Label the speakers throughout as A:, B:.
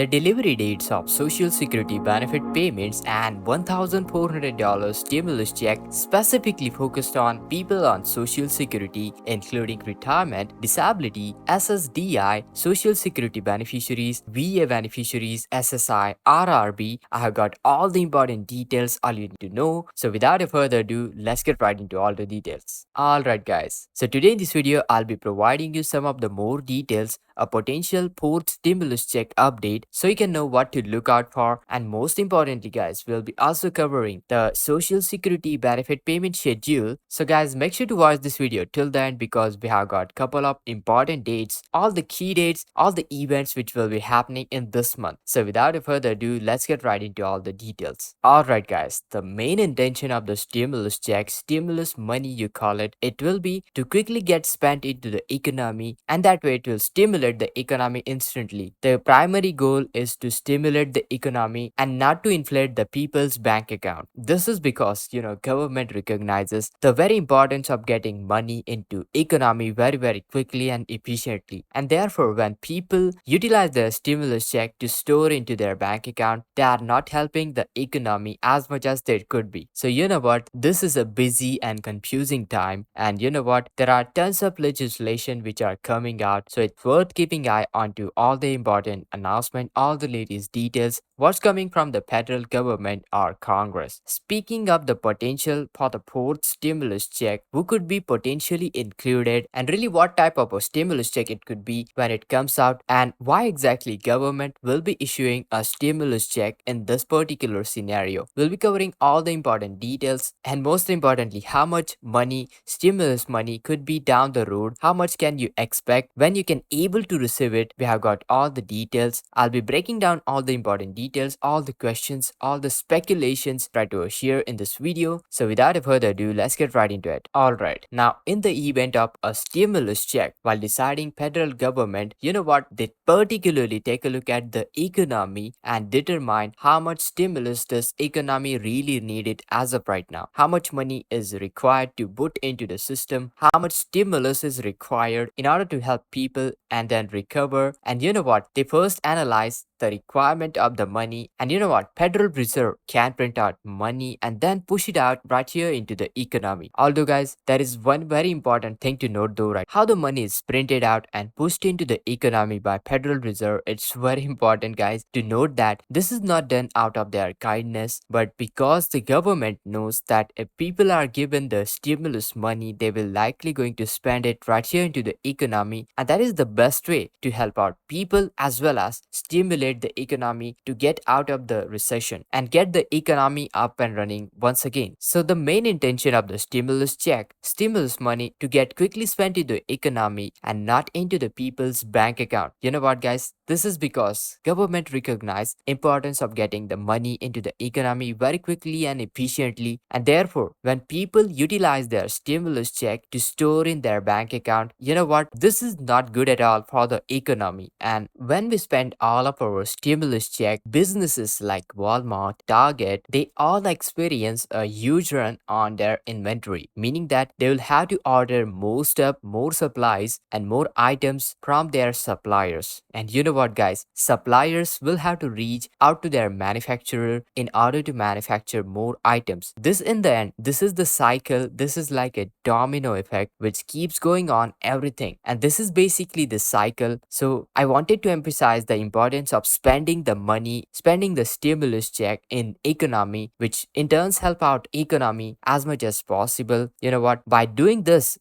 A: The delivery dates of Social Security benefit payments and $1,400 stimulus check specifically focused on people on Social Security, including retirement, disability, ssdi, Social Security beneficiaries, VA beneficiaries, SSI, RRB. I have got all the important details all you need to know. So without a further ado, let's get right into all the details. Alright guys, so today in this video I'll be providing you some of the more details, a potential fourth stimulus check update so you can know what to look out for, and most importantly guys, we'll be also covering the Social Security benefit payment schedule. So guys, make sure to watch this video till the end because we have got couple of important dates, all the key dates, all the events which will be happening in this month. So without a further ado, let's get right into all the details. Alright guys, the main intention of the stimulus check, stimulus money you call it will be to quickly get spent into the economy, and that way it will stimulate the economy instantly. The primary goal is to stimulate the economy and not to inflate the people's bank account. This is because government recognizes the very importance of getting money into economy very quickly and efficiently, and therefore when people utilize their stimulus check to store into their bank account, they are not helping the economy as much as they could be. So you know what, this is a busy and confusing time, and you know what, there are tons of legislation which are coming out, so it's worth keeping eye onto all the important announcement, all the latest details, what's coming from the federal government or Congress. Speaking of the potential for the fourth stimulus check, who could be potentially included, and really what type of a stimulus check it could be when it comes out, and why exactly government will be issuing a stimulus check in this particular scenario. We'll be covering all the important details, and most importantly, how much money, stimulus money, could be down the road, how much can you expect, when you can able to receive it. We have got all the details. I'll be breaking down all the important details, all the questions, all the speculations try to share in this video. So without a further ado, let's get right into it. Alright, now in the event of a stimulus check, while deciding federal government, you know what, they particularly take a look at the economy and determine how much stimulus this economy really needed as of right now, how much money is required to put into the system, how much stimulus is required in order to help people and then recover. And you know what, they first analyze the requirement of the money, and you know what, Federal Reserve can print out money and then push it out right here into the economy. Although guys, there is one very important thing to note though, right, how the money is printed out and pushed into the economy by Federal Reserve. It's very important guys to note that this is not done out of their kindness, but because the government knows that if people are given the stimulus money, they will likely going to spend it right here into the economy, and that is the best way to help out people as well as stimulate the economy to get out of the recession and get the economy up and running once again. So the main intention of the stimulus check, stimulus money, to get quickly spent into the economy and not into the people's bank account. You know what guys, this is because government recognize importance of getting the money into the economy very quickly and efficiently, and therefore when people utilize their stimulus check to store in their bank account, you know what, this is not good at all for the economy. And when we spend all of our stimulus check, businesses like Walmart, Target, they all experience a huge run on their inventory, meaning that they will have to order more stuff, more supplies and more items from their suppliers. And you know what guys, suppliers will have to reach out to their manufacturer in order to manufacture more items. This in the end, this is the cycle, this is like a domino effect which keeps going on everything, and this is basically the cycle. So I wanted to emphasize the importance of spending the money, spending the stimulus check in economy, which in turns help out economy as much as possible. You know what, by doing this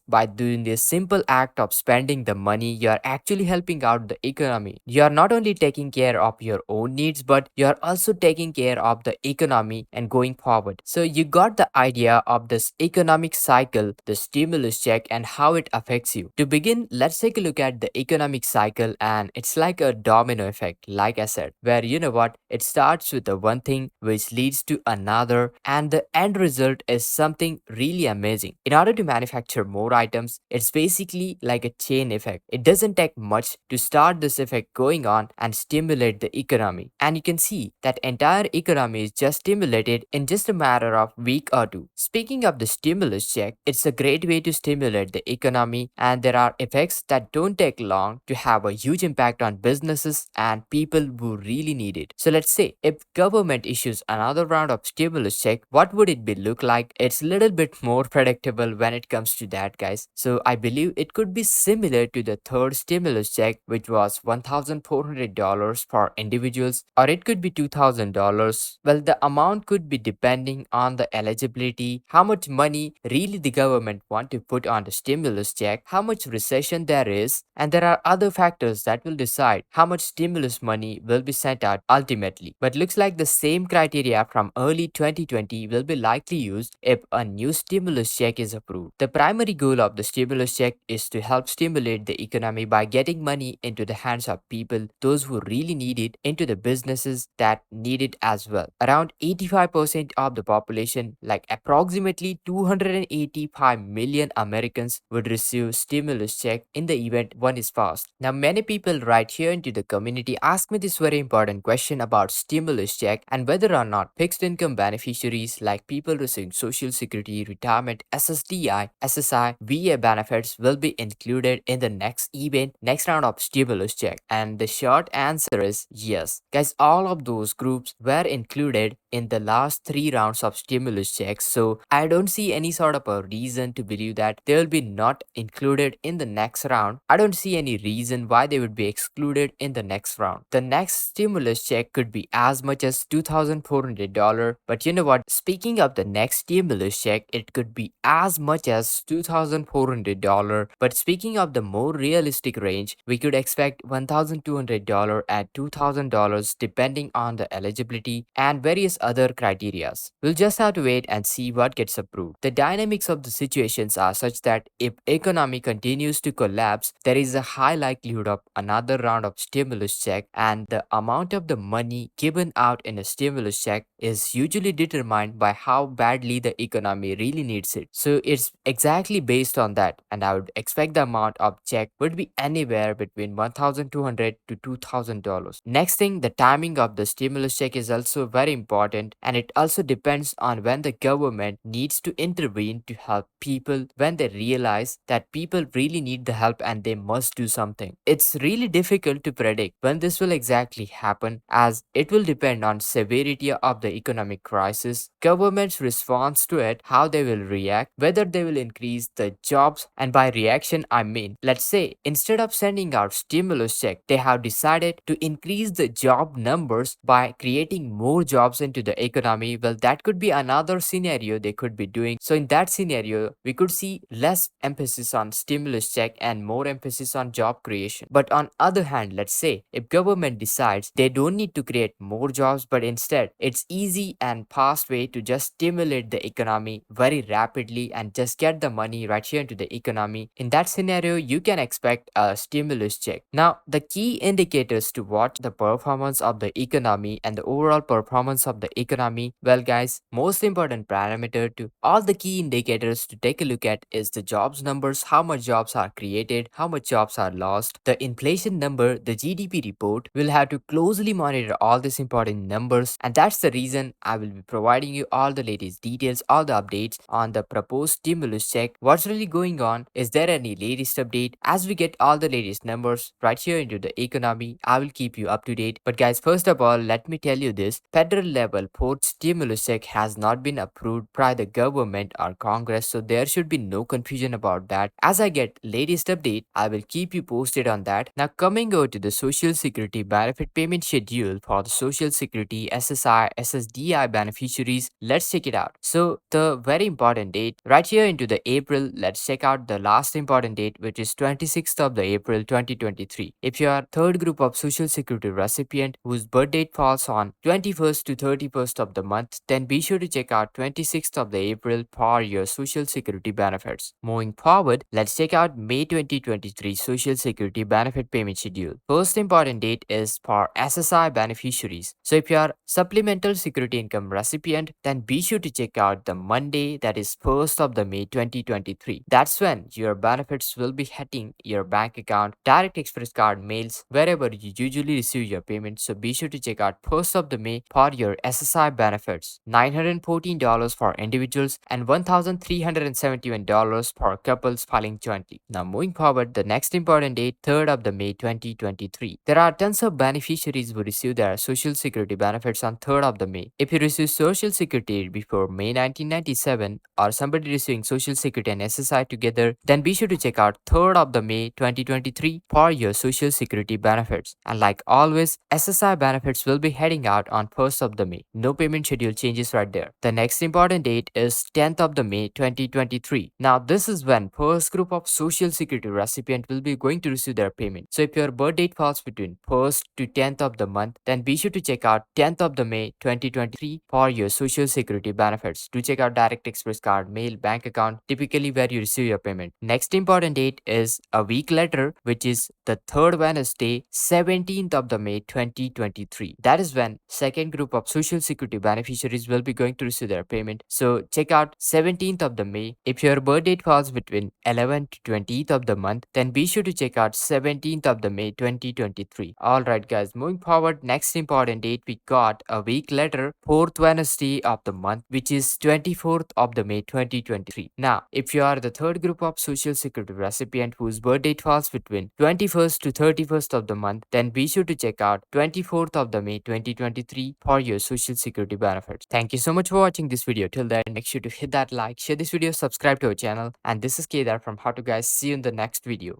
A: simple act of spending the money, you are actually helping out the economy. You are not only taking care of your own needs, but you are also taking care of the economy and going forward. So you got the idea of this economic cycle, the stimulus check, and how it affects you. To begin, let's take a look at the economic cycle, and it's like a domino effect, like I said, where you know what, it starts with the one thing which leads to another, and the end result is something really amazing. In order to manufacture more items, it's basically like a chain effect. It doesn't take much to start this effect going on and stimulate the economy, and you can see that entire economy is just stimulated in just a matter of week or two. Speaking of the stimulus check, it's a great way to stimulate the economy, and there are effects that don't take long to have a huge impact on businesses and people people who really need it. So let's say if government issues another round of stimulus check, what would it be look like? It's a little bit more predictable when it comes to that, guys. So I believe it could be similar to the third stimulus check, which was $1,400 for individuals, or it could be $2,000. Well, the amount could be depending on the eligibility, how much money really the government want to put on the stimulus check, how much recession there is, and there are other factors that will decide how much stimulus money will be sent out ultimately. But looks like the same criteria from early 2020 will be likely used if a new stimulus check is approved. The primary goal of the stimulus check is to help stimulate the economy by getting money into the hands of people, those who really need it, into the businesses that need it as well. Around 85% of the population, like approximately 285 million Americans, would receive stimulus check in the event one is passed. Now, many people right here into the community ask me this very important question about stimulus check and whether or not fixed income beneficiaries like people receiving Social Security, retirement, SSDI, SSI, VA benefits will be included in the next round of stimulus check. And the short answer is yes. Guys, all of those groups were included in the last three rounds of stimulus checks. So I don't see any sort of a reason to believe that they will be not included in the next round. I don't see any reason why they would be excluded in the next round. The next stimulus check could be as much as $2,400. But you know what? Speaking of the next stimulus check, it could be as much as $2,400. But speaking of the more realistic range, we could expect $1,200 and $2,000 depending on the eligibility and various other criterias. We'll just have to wait and see what gets approved. The dynamics of the situations are such that if economy continues to collapse, there is a high likelihood of another round of stimulus check, and the amount of the money given out in a stimulus check is usually determined by how badly the economy really needs it. So it's exactly based on that, and I would expect the amount of check would be anywhere between $1,200 to $2,000. Next thing, the timing of the stimulus check is also very important, and it also depends on when the government needs to intervene to help people when they realize that people really need the help and they must do something. It's really difficult to predict when this will exactly happen, as it will depend on severity of the economic crisis, government's response to it, how they will react, whether they will increase the jobs. And by reaction I mean, let's say instead of sending out stimulus check, they have decided to increase the job numbers by creating more jobs into the economy. Well, that could be another scenario they could be doing. So in that scenario, we could see less emphasis on stimulus check and more emphasis on job creation. But on other hand, let's say if government decides they don't need to create more jobs, but instead it's easy and fast way to just stimulate the economy very rapidly and just get the money right here into the economy, in that scenario you can expect a stimulus check. Now, the key indicators to watch the performance of the economy and the overall performance of the economy, well guys, most important parameter to all the key indicators to take a look at is the jobs numbers, how much jobs are created, how much jobs are lost, the inflation number, the GDP report. We'll have to closely monitor all these important numbers, and that's the reason I will be providing you all the latest details, all the updates on the proposed stimulus check. What's really going on? Is there any latest update? As we get all the latest numbers right here into the economy, I will keep you up to date. But guys, first of all, let me tell you this: federal level fourth stimulus check has not been approved by the government or Congress, so there should be no confusion about that. As I get latest update, I will keep you posted on that. Now, coming over to the Social Security benefit payment schedule for the Social Security SSI SSDI beneficiaries, let's check it out. So the very important date right here into the April, let's check out the last important date, which is 26th of the April 2023. If you are third group of Social Security recipient whose birth date falls on 21st to 31st of the month, then be sure to check out 26th of the April for your Social Security benefits. Moving forward, let's check out May 2023 Social Security benefit payment schedule. First important date is for SSI beneficiaries. So if you are supplemental security income recipient, then be sure to check out the Monday, that is 1st of the May 2023. That's when your benefits will be hitting your bank account, direct express card, mails, wherever you usually receive your payments. So be sure to check out 1st of the May for your SSI benefits, $914 for individuals and $1,371 for couples filing jointly. Now moving forward, the next important date, 3rd of the May 2023. There are tons of beneficiaries who receive their Social Security benefits on 3rd of the May. If you receive Social Security before May 1997 or somebody receiving Social Security and SSI together, then be sure to check out 3rd of the May 2023 for your Social Security benefits. And like always, SSI benefits will be heading out on 1st of the May. No payment schedule changes right there. The next important date is 10th of the May 2023. Now this is when first group of Social Security recipient will be going to receive their payment. So if your birth date falls between 1st to 10th of the month, then be sure to check out 10th of the May 2023 for your Social Security benefits. Do check out direct express card, mail, bank account, typically where you receive your payment. Next important date is a week later, which is the third Wednesday, 17th of the May 2023. That is when second group of Social Security beneficiaries will be going to receive their payment. So check out 17th of the May. If your birth date falls between 11th to 20th of the month, then be sure to check out 17th of the May 2023. Alright guys, moving forward, next important date we got a week later, 4th Wednesday of the month, which is 24th of the May 2023. Now, if you are the third group of Social Security recipient whose birth date falls between 21st to 31st of the month, then be sure to check out 24th of the May 2023 for your Social Security benefits. Thank you so much for watching this video. Till then, make sure to hit that like, share this video, subscribe to our channel, and this is Kedar from How to Guys. See you in the next video.